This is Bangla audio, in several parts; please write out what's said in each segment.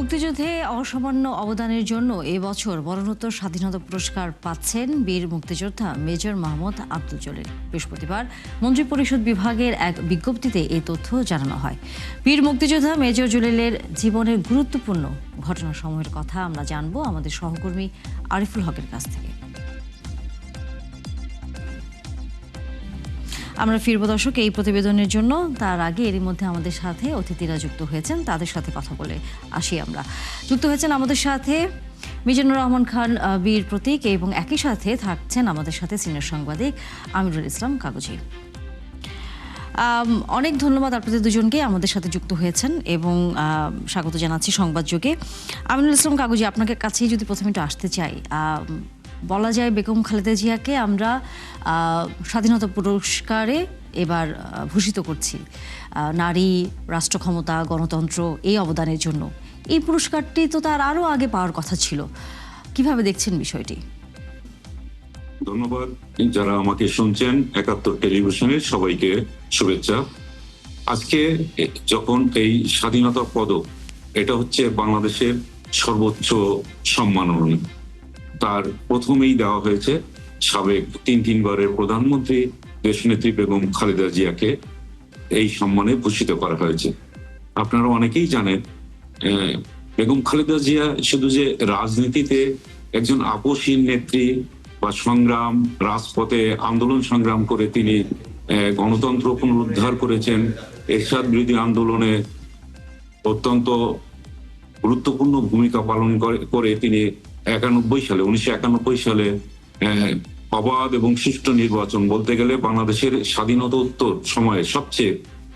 মুক্তিযুদ্ধে অসামান্য অবদানের জন্য এবছর মরণোত্তর স্বাধীনতা পুরস্কার পাচ্ছেন বীর মুক্তিযোদ্ধা মেজর মাহমুদ আব্দুল জলিল। বৃহস্পতিবার মন্ত্রিপরিষদ বিভাগের এক বিজ্ঞপ্তিতে এই তথ্য জানানো হয়। বীর মুক্তিযোদ্ধা মেজর জলিলের জীবনের গুরুত্বপূর্ণ ঘটনাসমূহের কথা আমরা জানবো আমাদের সহকর্মী আরিফুল হকের কাছ থেকে। আমরা ফিরব দর্শক এই প্রতিবেদনের জন্য। তার আগে এরই মধ্যে আমাদের সাথে অতিথিরা যুক্ত হয়েছেন, তাদের সাথে কথা বলে আসি। আমরা যুক্ত হয়েছেন আমাদের সাথে মিজানুর রহমান খান বীর প্রতীক এবং একই সাথে থাকছেন আমাদের সাথে সিনিয়র সাংবাদিক আমিরুল ইসলাম কাগজি। অনেক ধন্যবাদ আপনাদের দুজনকে আমাদের সাথে যুক্ত হয়েছেন এবং স্বাগত জানাচ্ছি সংবাদ যুগে। আমিরুল ইসলাম কাগজি, আপনাকে কাছেই যদি প্রথমে একটু আসতে চাই, বলা যায় বেগম খালেদা জিয়াকে আমরা স্বাধীনতা পুরস্কারে এবার ভূষিত করছি নারী, রাষ্ট্র ক্ষমতা, গণতন্ত্র এই অবদানের জন্য। এই পুরস্কারটি তো তার আরও আগে পাওয়ার কথা ছিল, কিভাবে দেখছেন বিষয়টি? ধন্যবাদ। যারা আমাকে শুনছেন ৭১ টেলিভিশনের সবাইকে শুভেচ্ছা। আজকে যখন এই স্বাধীনতা পদক, এটা হচ্ছে বাংলাদেশের সর্বোচ্চ সম্মাননা, তার প্রথমেই দেওয়া হয়েছে সাবেক তিনবারের প্রধানমন্ত্রী দেশনেত্রী বেগম খালেদা জিয়াকে এই সম্মানে ভূষিত করা হয়েছে। আপনারা অনেকেই জানেন বেগম খালেদা জিয়া শুধু যে রাজনীতিতে একজন আপসহীন নেত্রী বা সংগ্রাম, রাজপথে আন্দোলন সংগ্রাম করে তিনি গণতন্ত্র পুনরুদ্ধার করেছেন, এরশাদ বিরোধী আন্দোলনে অত্যন্ত গুরুত্বপূর্ণ ভূমিকা পালন করে তিনি ১৯৯১ সালে অবাধ এবং সুষ্ঠু নির্বাচন, বলতে গেলে বাংলাদেশের স্বাধীনতোত্তর সময়ে সবচেয়ে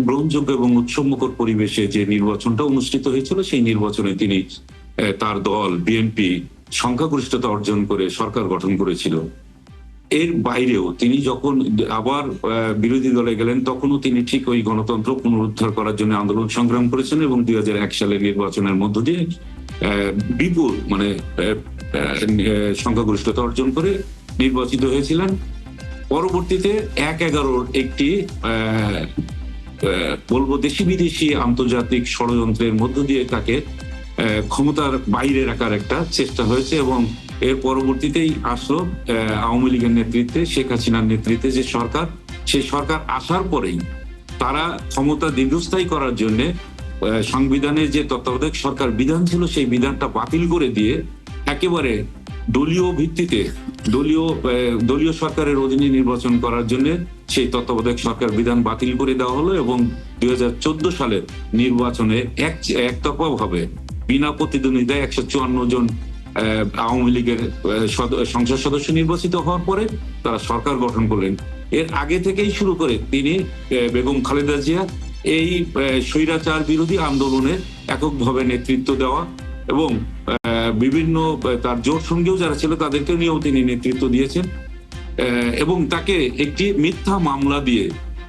গ্রহণযোগ্য এবং উৎসবমুখর পরিবেশে যে নির্বাচনটা অনুষ্ঠিত হয়েছিল, সেই নির্বাচনে তিনি তার দল বিএনপি সংখ্যাগরিষ্ঠতা অর্জন করে সরকার গঠন করেছিল। এর বাইরেও তিনি যখন আবার বিরোধী দলে গেলেন, তখনও তিনি ঠিক ওই গণতন্ত্র পুনরুদ্ধার করার জন্য আন্দোলন সংগ্রাম করেছেন এবং ২০০১ সালের নির্বাচনের মধ্য দিয়ে বিপুল সংখ্যাগরিষ্ঠতা অর্জন করে নির্বাচিত হয়েছিলেন। পরবর্তীতে ১/১১ একটি বলবো দেশি বিদেশি আন্তর্জাতিক ষড়যন্ত্রের মধ্য দিয়ে তাকে ক্ষমতার বাইরে রাখার একটা চেষ্টা হয়েছে এবং এর পরবর্তীতেই আসলো আওয়ামী লীগের নেতৃত্বে, শেখ হাসিনার নেতৃত্বে যে সরকার, সেই সরকার আসার পরেই তারা ক্ষমতা দীর্ঘস্থায়ী করার জন্য সংবিধানের যে তত্ত্বাবধায়ক সরকার বিধান ছিল, সেই বিধানটা বাতিল করে দিয়ে একেবারে দলীয় ভিত্তিতে দলীয় সরকারের অধীনে নির্বাচন করার জন্য সেই তত্ত্বাবধায়ক সরকার বিধান বাতিল করে দেওয়া হলো এবং ২০১৪ সালের নির্বাচনে একতরফা ভাবে বিনা প্রতিদ্বন্দ্বিতায় ১৫৪ জন আওয়ামী লীগের সংসদ সদস্য নির্বাচিত হওয়ার পরে তারা সরকার গঠন করলেন। এর আগে থেকেই শুরু করে তিনি বেগম খালেদা জিয়া এই স্বৈরাচার বিরোধী আন্দোলনে এককভাবে নেতৃত্ব দেওয়া এবং বিভিন্ন তার জোট সঙ্গীও যারা ছিল তাদেরকে নিয়েও তিনি নেতৃত্ব দিয়েছেন এবং তাকে একটি মিথ্যা মামলা দিয়ে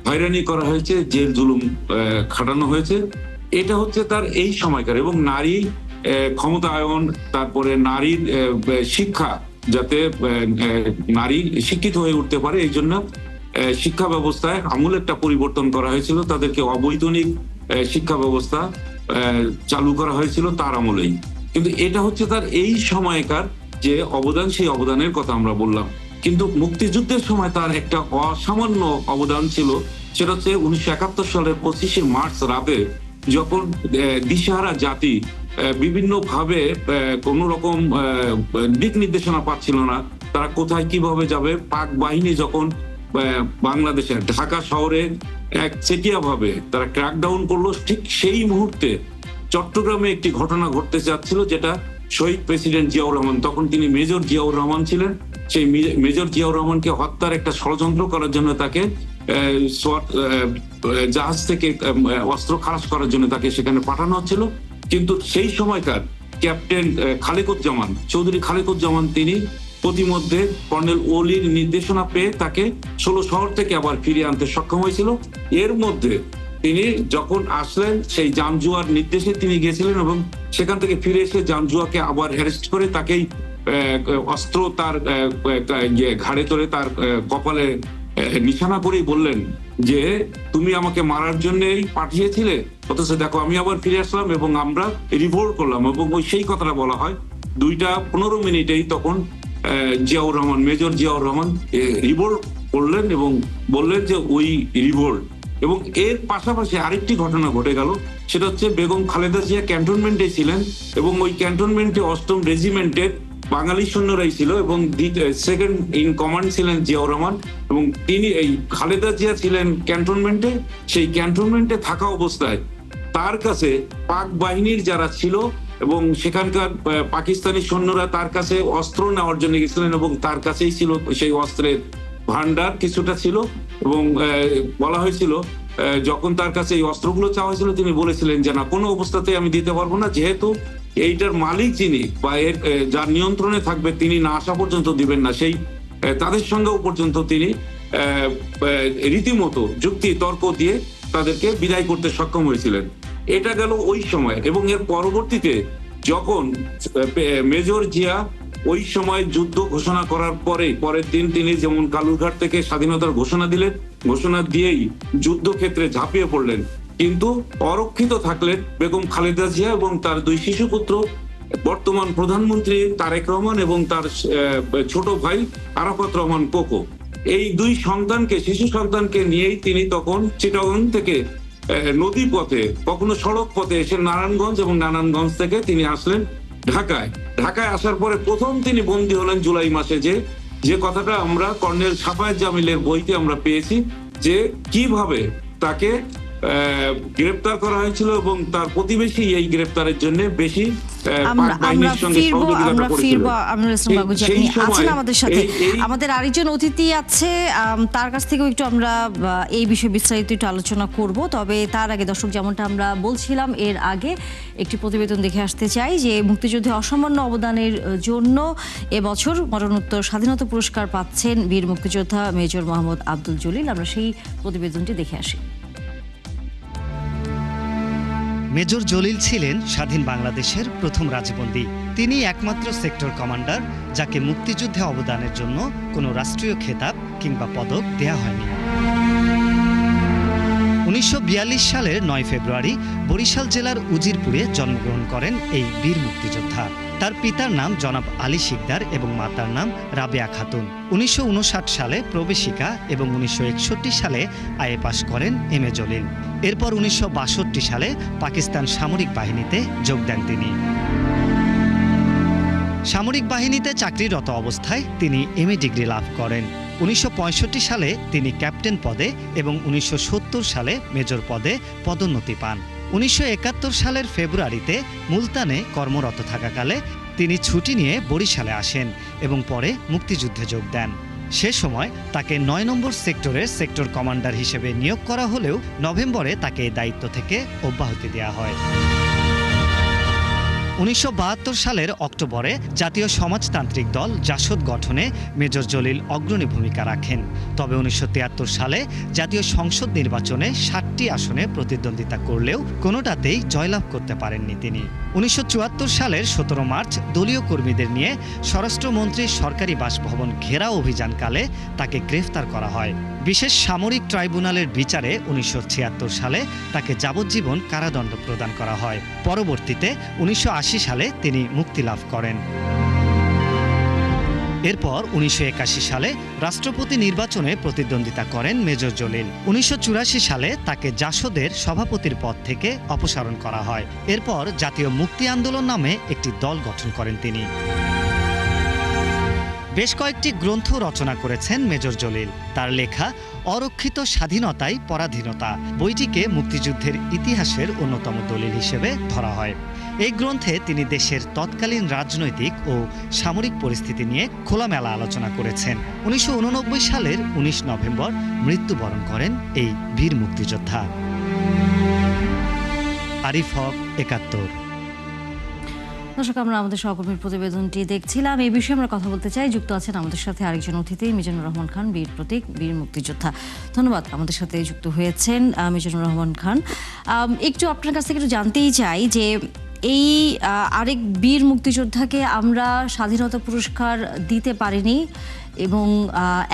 হয়রানি করা হয়েছে, জেল জুলুম খাটানো হয়েছে। এটা হচ্ছে তার এই সময়কার এবং নারী ক্ষমতায়ন, তারপরে নারীর শিক্ষা, যাতে নারী শিক্ষিত হয়ে উঠতে পারে, এই জন্য শিক্ষা ব্যবস্থায় আমূল একটা পরিবর্তন করা হয়েছিল। তাদেরকে অবৈতনিক শিক্ষা ব্যবস্থা চালু করা হয়েছিল তার আমলেই। কিন্তু এটা হচ্ছে তার এই সময়কার যে অবদান, সেই অবদানের কথা আমরা বললাম। কিন্তু মুক্তিযুদ্ধের সময় তার একটা অসামান্য অবদান ছিল, সেটা হচ্ছে ১৯৭১ সালের ২৫শে মার্চ রাতে, যখন দিশাহারা জাতি বিভিন্ন ভাবে কোন রকম দিক নির্দেশনা পাচ্ছিল না, তারা কোথায় কিভাবে যাবে। পাক বাহিনী যখন বাংলাদেশের ঢাকা শহরে একচেটিয়া ভাবে তারা ক্র্যাকডাউন করলো, ঠিক সেই মুহূর্তে চট্টগ্রামে একটি ঘটনা ঘটতে যাচ্ছিল, যেটা শহীদ প্রেসিডেন্ট জিয়াউর রহমান, তখন তিনি মেজর জিয়াউর রহমান ছিলেন, সেই মেজর জিয়াউর রহমানকে হত্যার একটা ষড়যন্ত্র করার জন্য তাকে জাহাজ থেকে অস্ত্র খালাস করার জন্য তাকে সেখানে পাঠানো হচ্ছিল। কিন্তু সেই সময়কার ক্যাপ্টেন খালেকুজ্জামান, চৌধুরী খালেকুজ্জামান, তিনি প্রতিমধ্যে কর্নেল ওলির নির্দেশনা পেয়ে তাকে ১৬ শহর থেকে আবার ফিরিয়ে আনতে সক্ষম হয়েছিল। এর মধ্যে তিনি যখন আসলেন, সেই জামজুয়ার নির্দেশে তিনি গেছিলেন এবং সেখান থেকে ফিরে এসে জামজুয়াকে আবার অ্যারেস্ট করে তাকেই অস্ত্র তার ঘাড়ে ধরে তার কপালে নিশানা করেই বললেন যে তুমি আমাকে মারার জন্যই পাঠিয়েছিলে, অথচ দেখো আমি আবার ফিরে আসলাম এবং আমরা রিভোল্ট করলাম, এবং ওই সেই কথাটা বলা হয় 2:15 মিনিটেই তখন জিয়াউর রহমান, মেজর জিয়াউর রহমান রিভোল্ট করলেন এবং বললেন যে ওই রিভোল্ট। এবং এর পাশাপাশি আরেকটি ঘটনা ঘটে গেল, সেটা হচ্ছে বেগম খালেদা জিয়া ক্যান্টনমেন্টে ছিলেন এবং ওই ক্যান্টনমেন্টে 8ম রেজিমেন্টের বাঙালি সৈন্যরাই ছিল এবং সেকেন্ড ইন কমান্ড ছিলেন জিয়াউর রহমান, এবং তিনি এই খালেদা জিয়া ছিলেন ক্যান্টনমেন্টে। সেই ক্যান্টনমেন্টে থাকা অবস্থায় তার কাছে পাক বাহিনীর যারা ছিল এবং সেখানকার পাকিস্তানি সৈন্যরা তার কাছে অস্ত্র নেওয়ার জন্য গেছিলেন এবং তার কাছেই ছিল সেই অস্ত্রের ভান্ডার কিছুটা ছিল। এবং বলা হয়েছিল যখন তার কাছে এই অস্ত্রগুলো চাওয়া হয়েছিল তিনি বলেছিলেন যে না, কোনো অবস্থাতে আমি দিতে পারবো না, যেহেতু এইটার মালিক যিনি বা এর যার নিয়ন্ত্রণে থাকবে তিনি না আসা পর্যন্ত দিবেন না। সেই তাদের সঙ্গেও পর্যন্ত তিনি রীতিমতো যুক্তি তর্ক দিয়ে তাদেরকে বিদায় করতে সক্ষম হয়েছিলেন। এটা গেল ওই সময়। এবং এর পরবর্তীতে যখন মেজর জিয়া ওই সময় যুদ্ধ ঘোষণা করার পরের দিন তিনি যেমন কালুরঘাট থেকে স্বাধীনতার ঘোষণা দিলেন, ঘোষণা দিয়েই যুদ্ধক্ষেত্রে ঝাঁপিয়ে পড়লেন, কিন্তু অরক্ষিত থাকলেন বেগম খালেদা জিয়া এবং তার 2 শিশুপুত্র, বর্তমান প্রধানমন্ত্রী তারেক রহমান এবং তার ছোট ভাই আরাফাত রহমান কোকো। এই 2 সন্তানকে, শিশু সন্তানকে নিয়েই তিনি তখন চিটাগং থেকে নদী পথে, কখনো সড়ক পথে এসে নারায়ণগঞ্জ, এবং নারায়ণগঞ্জ থেকে তিনি আসলেন ঢাকায়। ঢাকায় আসার পরে প্রথম তিনি বন্দী হলেন জুলাই মাসে, যে কথাটা আমরা কর্নেল সাফায়েত জামিলের বইতে আমরা পেয়েছি, যে কিভাবে তাকে গ্রেপ্তার করা হয়েছিল এবং তার প্রতিবেশী এই গ্রেপ্তারের জন্য বেশি আমাদের সাথে আমাদের আরেকজন অতিথি আছে, তার কাছ থেকেও একটু আমরা এই বিষয়ে বিস্তারিত একটু আলোচনা করব। তবে তার আগে দর্শক, যেমনটা আমরা বলছিলাম এর আগে, একটি প্রতিবেদন দেখে আসতে চাই যে মুক্তিযুদ্ধে অসামান্য অবদানের জন্য এবছর মরণোত্তর স্বাধীনতা পুরস্কার পাচ্ছেন বীর মুক্তিযোদ্ধা মেজর মোহাম্মদ আব্দুল জলিল। আমরা সেই প্রতিবেদনটি দেখে আসি। মেজর জলিল ছিলেন স্বাধীন বাংলাদেশের প্রথম রাজবন্দী। তিনি একমাত্র সেক্টর কমান্ডার যাকে মুক্তিযুদ্ধে অবদানের জন্য কোনো রাষ্ট্রীয় খেতাব কিংবা পদক দেয়া হয়নি। 1942 সালের 9 ফেব্রুয়ারি বরিশাল জেলার উজিরপুরে জন্মগ্রহণ করেন এই বীর মুক্তিযোদ্ধা। তার পিতার নাম জনাব আলী শিকদার এবং মাতার নাম রাবেয়া খাতুন। 1959 সালে প্রবেশিকা এবং 1961 সালে আইএ পাশ করেন এম এ জলিল। এরপর 1962 সালে পাকিস্তান সামরিক বাহিনীতে যোগ দেন তিনি। সামরিক বাহিনীতে চাকরিরত অবস্থায় তিনি এমএ ডিগ্রি লাভ করেন। 1965 সালে তিনি ক্যাপ্টেন পদে এবং 1970 সালে মেজর পদে পদোন্নতি পান। 1971 সালের ফেব্রুয়ারিতে মুলতানে কর্মরত থাকাকালে তিনি ছুটি নিয়ে বরিশালে আসেন এবং পরে মুক্তিযুদ্ধে যোগ দেন। সে সময় তাকে 9 নম্বর সেক্টরের সেক্টর কমান্ডার হিসেবে নিয়োগ করা হলেও নভেম্বরে তাকে এই দায়িত্ব থেকে অব্যাহতি দেওয়া হয়। 1972 সালের অক্টোবরে জাতীয় সমাজতান্ত্রিক দল জাসদ গঠনে মেজর জলিল অগ্রণী ভূমিকা রাখেন। তবে 1973 সালে জাতীয় সংসদ নির্বাচনে 7টি আসনে প্রতিদ্বন্দ্বিতা করলেও কোনোটাতেই জয়লাভ করতে পারেননি তিনি। 1974 সালের 17 মার্চ দলীয় কর্মীদের নিয়ে স্বরাষ্ট্রমন্ত্রীর সরকারি বাসভবন ঘেরাও অভিযানকালে তাকে গ্রেফতার করা হয়। বিশেষ সামরিক ট্রাইব্যুনালের বিচারে 1976 সালে তাকে যাবজ্জীবন কারাদণ্ড প্রদান করা হয়। পরবর্তীতে 1980 সালে তিনি মুক্তি লাভ করেন। এরপর 1981 সালে রাষ্ট্রপতি নির্বাচনে প্রতিদ্বন্দ্বিতা করেন মেজর জলিল। 1984 সালে তাকে জাসদের সভাপতির পদ থেকে অপসারণ করা হয়। এরপর জাতীয় মুক্তি আন্দোলন নামে একটি দল গঠন করেন তিনি। বেশ কয়েকটি গ্রন্থ রচনা করেছেন মেজর জলিল। তার লেখা অরক্ষিত স্বাধীনতাই পরাধীনতা বইটিকে মুক্তিযুদ্ধের ইতিহাসের অন্যতম দলিল হিসেবে ধরা হয়। এই গ্রন্থে তিনি দেশের তৎকালীন রাজনৈতিক ও সামরিক পরিস্থিতি নিয়ে খোলামেলা আলোচনা করেছেন। 1989 সালের 19 নভেম্বর মৃত্যুবরণ করেন এই বীর মুক্তিযোদ্ধা। আরিফ হক, 71। দর্শক, আমরা আমাদের সহকর্মীর প্রতিবেদনটি দেখছিলাম। এই বিষয়ে আমরা কথা বলতে চাই। যুক্ত আছেন আমাদের সাথে আরেকজন অতিথি, মিজানুর রহমান খান, বীর প্রতীক, বীর মুক্তিযোদ্ধা। ধন্যবাদ আমাদের সাথে যুক্ত হয়েছেন মিজানুর রহমান খান। একটু আপনার কাছ থেকে একটু জানতেই চাই যে এই আরেক বীর মুক্তিযোদ্ধাকে আমরা স্বাধীনতা পুরস্কার দিতে পারিনি এবং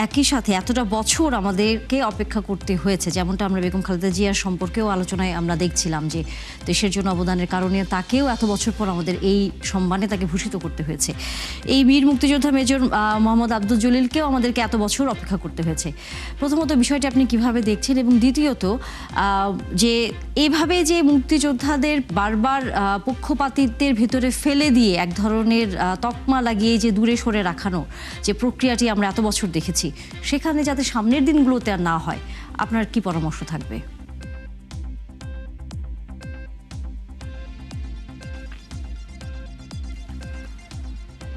একই সাথে এতটা বছর আমাদেরকে অপেক্ষা করতে হয়েছে, যেমনটা আমরা বেগম খালেদা জিয়ার সম্পর্কেও আলোচনায় আমরা দেখছিলাম যে দেশের জন্য অবদানের কারণে তাকেও এত বছর পর আমাদের এই সম্মানে তাকে ভূষিত করতে হয়েছে। এই বীর মুক্তিযোদ্ধা মেজর মোহাম্মদ আব্দুল জলিলকেও আমাদেরকে এত বছর অপেক্ষা করতে হয়েছে। প্রথমত বিষয়টি আপনি কিভাবে দেখছেন, এবং দ্বিতীয়ত যে এইভাবে যে মুক্তিযোদ্ধাদের বারবার পক্ষপাতিত্বের ভিতরে ফেলে দিয়ে এক ধরনের তকমা লাগিয়ে যে দূরে সরে রাখানো যে প্রক্রিয়াটি আমরা এত বছর দেখেছি, সেখানে যাতে সামনের দিনগুলোতে আর না হয়, আপনার কি পরামর্শ থাকবে?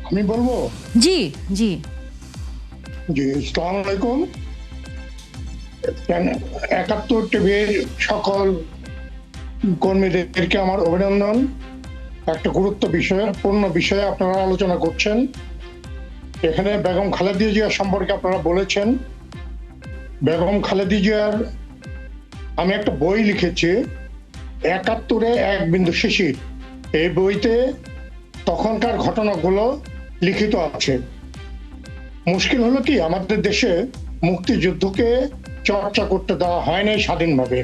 আমি বলবো। জি জি জি, আসসালামু আলাইকুম। ৭১ টিভির সকল কর্মীদেরকে আমার অভিনন্দন। একটা গুরুত্বপূর্ণ বিষয়ে আপনারা আলোচনা করছেন। এখানে বেগম খালেদা জিয়া সম্পর্কে আপনারা বলেছেন। বেগম খালেদা জিয়ার আমি একটা বই লিখেছি, ৭১-এ এক বিন্দু শিশির। এই বইতে তখনকার ঘটনাগুলো লিখিত আছে। মুশকিল হলো কি, আমাদের দেশে মুক্তিযুদ্ধকে চর্চা করতে দেওয়া হয় নাই স্বাধীনভাবে।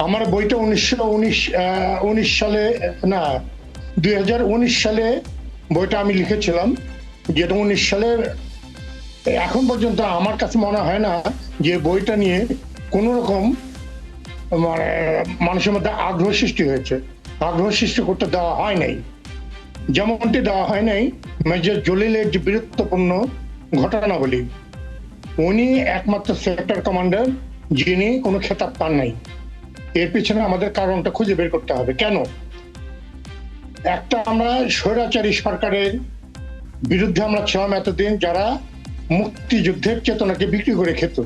আমার বইটা 2019 সালে, না 2019 সালে বইটা আমি লিখেছিলাম, যেটা 19 সালের এখন পর্যন্ত আমার কাছে মনে হয় না যে বইটা নিয়ে কোনো রকম মানে মানুষের মধ্যে আগ্রহ সৃষ্টি হয়েছে। আগ্রহ সৃষ্টি করতে দেওয়া হয় নাই, যেমনটি দেওয়া হয় নাই মেজর জলিলের যে বীরত্বপূর্ণ ঘটনাবলী। উনি একমাত্র সেক্টর কমান্ডার যিনি কোনো খেতাব পান নাই। এর পিছনে আমাদের কারণটা খুঁজে বের করতে হবে। কেন? একটা আমরা স্বৈরাচারী সরকারের বিরুদ্ধে আমরা ছিলাম এতদিন, যারা মুক্তিযুদ্ধের চেতনাকে বিক্রি করে খেত,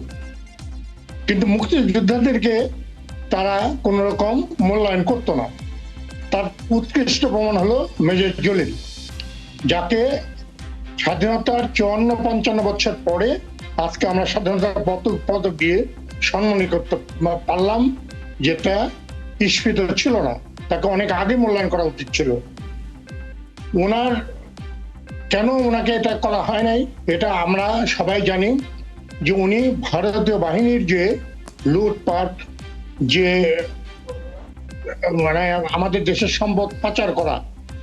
কিন্তু মুক্তিযোদ্ধাদেরকে তারা কোন রকম মূল্যায়ন করতো না। তার উৎকৃষ্ট প্রমাণ হলো মেজর জলিল, যাকে স্বাধীনতার 54-55 বছর পরে আজকে আমরা স্বাধীনতার পদক দিয়ে সম্মানিত করতে পারলাম, যেটা স্ফীত ছিল না। তাকে অনেক আগে মূল্যায়ন করা উচিত ছিল। কেন ওনাকে এটা করা হয় নাই, এটা আমরা সবাই জানি যে উনি ভারতীয় বাহিনীর যে লুটপাট, যে মানে আমাদের দেশের সম্পদ পাচার করা,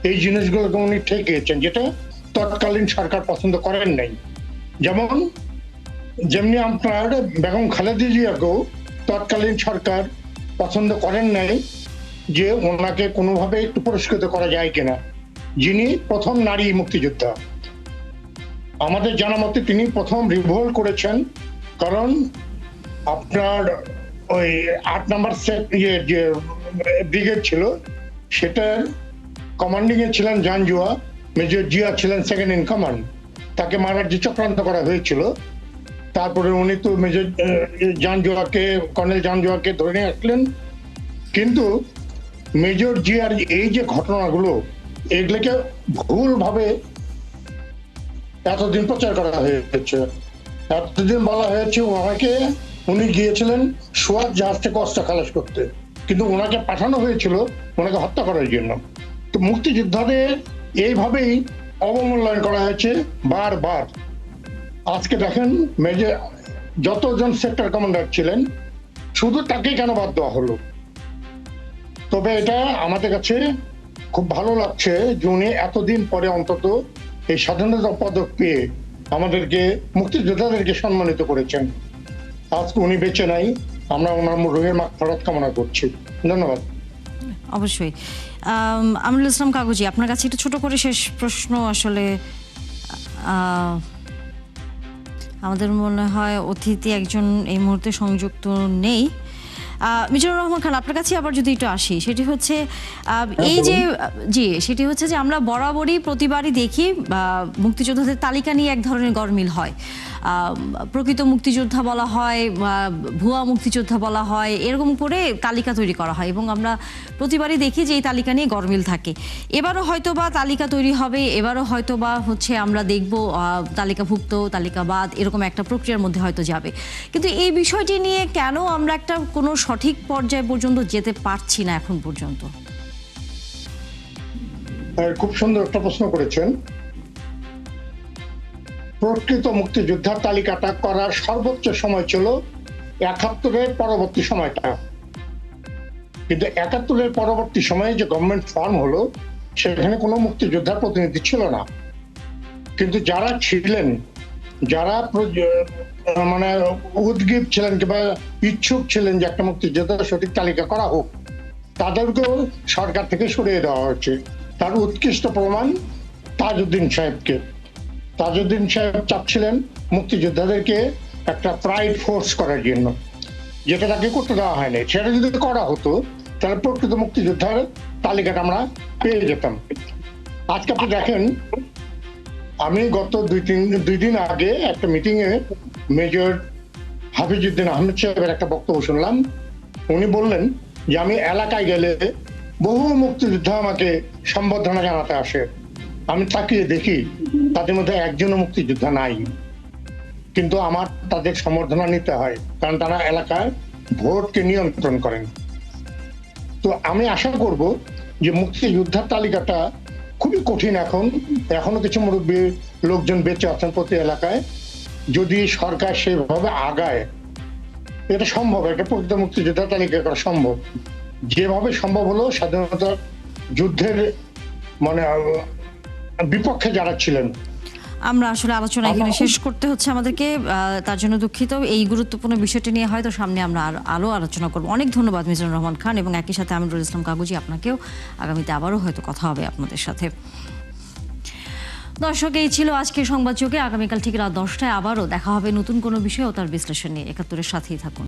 এই জিনিসগুলোকে উনি ঠেকিয়েছেন, যেটা তৎকালীন সরকার পছন্দ করেন নাই। যেমনি আপনার বেগম খালেদা জিয়াকেও তৎকালীন সরকার পছন্দ করেন নাই যে ওনাকে কোনোভাবে একটু পুরস্কৃত করা যায় কিনা। যিনি প্রথম নারী মুক্তিযোদ্ধা, আমাদের জানা মতে তিনি প্রথম রিভোল্ট করেছেন, কারণ আপনার ওই ৮ নম্বর যে ব্রিগেড ছিল, সেটার কমান্ডিং এ ছিলেন জানজুয়া, মেজর জিয়া ছিলেন সেকেন্ড ইন কমান্ড। তাকে মারার যে চক্রান্ত করা হয়েছিল, তারপরে উনি তো মেজর কর্নেল জানজুয়াকে ধরে নিয়ে আসলেন। কিন্তু মেজর জিয়ার এই যে ঘটনাগুলো, এগুলোকে ভুলভাবে এতদিন প্রচার করা হয়েছে। এতদিন বলা হয়েছে ওনাকে, উনি গিয়েছিলেন সোয়াত জাহাজ থেকে অস্ত্র খালাস করতে, কিন্তু ওনাকে পাঠানো হয়েছিল ওনাকে হত্যা করার জন্য। তো মুক্তিযোদ্ধাদের এইভাবেই অবমূল্যায়ন করা হয়েছে বারবার। আজকে দেখেন মেজর যতজন সেক্টর কমান্ডার ছিলেন, শুধু তাকে কেন বাদ দেওয়া হলো? তবে এটা আমাদের কাছে খুব ভালো লাগছে যে উনি এতদিন পরে অন্তত এই স্বাধীনতা পদক পেয়ে আমাদেরকে, মুক্তিযোদ্ধাদেরকে সম্মানিত করেছেন। আজকে উনি বেঁচে নাই, আমরা ওনার রুহের মাগফিরাত কামনা করছি। ধন্যবাদ। অবশ্যই। আমিনুল ইসলাম কাগজি, আপনার কাছে একটু ছোট করে শেষ প্রশ্ন। আসলে আমাদের মনে হয় অতিথি একজন এই মুহূর্তে সংযুক্ত নেই। মিজানুর রহমান খান, আপনার কাছে আবার যদি একটু আসি, সেটি হচ্ছে এই যে সেটি হচ্ছে যে আমরা বরাবরই প্রতিবারই দেখি মুক্তিযোদ্ধাদের তালিকা নিয়ে এক ধরনের গরমিল হয়। প্রকৃত মুক্তিযোদ্ধা বলা হয়, ভুয়া মুক্তিযোদ্ধা বলা হয়, এরকম করে তালিকা তৈরি করা হয় এবং আমরা প্রতিবারই দেখি যে এই তালিকা নিয়ে গরমিল থাকে। এবারও হয়তো বা তালিকা তৈরি হবে, এবারও হয়তো বা আমরা দেখব তালিকাভুক্ত তালিকাবাদ এরকম একটা প্রক্রিয়ার মধ্যে হয়তো যাবে। কিন্তু এই বিষয়টি নিয়ে কেন আমরা একটা কোনো সঠিক পর্যায় পর্যন্ত যেতে পারছি না এখন পর্যন্ত? খুব সুন্দর একটা প্রশ্ন করেছেন। প্রকৃত মুক্তিযোদ্ধার তালিকাটা করার সর্বোচ্চ সময় ছিল ৭১-এর পরবর্তী সময়টা, কিন্তু ৭১-এর পরবর্তী সময়ে যে গভর্নমেন্ট ফর্ম হলো সেখানে কোনো মুক্তিযোদ্ধার প্রতিনিধি ছিল না। কিন্তু যারা ছিলেন, যারা মানে উদ্গ্রীব ছিলেন কিংবা ইচ্ছুক ছিলেন যে একটা মুক্তিযোদ্ধার সঠিক তালিকা করা হোক, তাদেরকেও সরকার থেকে সরিয়ে দেওয়া হয়েছে। তার উৎকৃষ্ট প্রমাণ তাজউদ্দিন সাহেবকে। তাজউদ্দিন সাহেব চাচ্ছিলেন মুক্তিযোদ্ধাদেরকে একটা প্রাইড ফোর্স করার জন্য, যেটা তাকে করতে দেওয়া হয়নি। সেটা যদি করা হতো তাহলে প্রকৃত মুক্তিযোদ্ধার তালিকাটা আমরা পেয়ে যেতাম। আজকে আপনি দেখেন, আমি গত দুই দিন আগে একটা meeting a major Hafizuddin Ahmed সাহেবের একটা বক্তব্য শুনলাম। উনি বললেন যে আমি এলাকায় গেলে বহু মুক্তিযোদ্ধা আমাকে সম্বর্ধনা জানাতে আসে, আমি তাকিয়ে দেখি তাদের মধ্যে একজনও মুক্তিযোদ্ধা নাই, কিন্তু আমার তাদের সম্বর্ধনা নিতে হয়, কারণ তারা এলাকায় ভোটকে নিয়ন্ত্রণ করেন। তো আমি আশা করব যে মুক্তিযোদ্ধার তালিকাটা খুবই কঠিন। এখনো কিছু মুরব্বী লোকজন বেঁচে আছেন প্রতি এলাকায়। যদি সরকার সেভাবে আগায়, এটা সম্ভব, এটা প্রকৃত মুক্তিযোদ্ধার তালিকা করা সম্ভব। যেভাবে সম্ভব হলো স্বাধীনতা যুদ্ধের মানে বিপক্ষে যারা ছিলেন। আমরা আসলে আলোচনা এখানে শেষ করতে হচ্ছে আমাদেরকে, তার জন্য দুঃখিত। এই গুরুত্বপূর্ণ বিষয়টি নিয়ে হয়তো সামনে আমরা আরো আলোচনা করব। অনেক ধন্যবাদ মিজানুর রহমান খান, এবং একই সাথে আমিনুল ইসলাম কাগুজি, আপনাকেও। আগামীতে আবারও হয়তো কথা হবে আপনাদের সাথে। দর্শক, এই ছিল আজকের সংবাদযোগে। আগামীকাল ঠিক রাত 10টায় আবারও দেখা হবে নতুন কোনো বিষয় ও তার বিশ্লেষণ নিয়ে। ৭১-এর সাথেই থাকুন।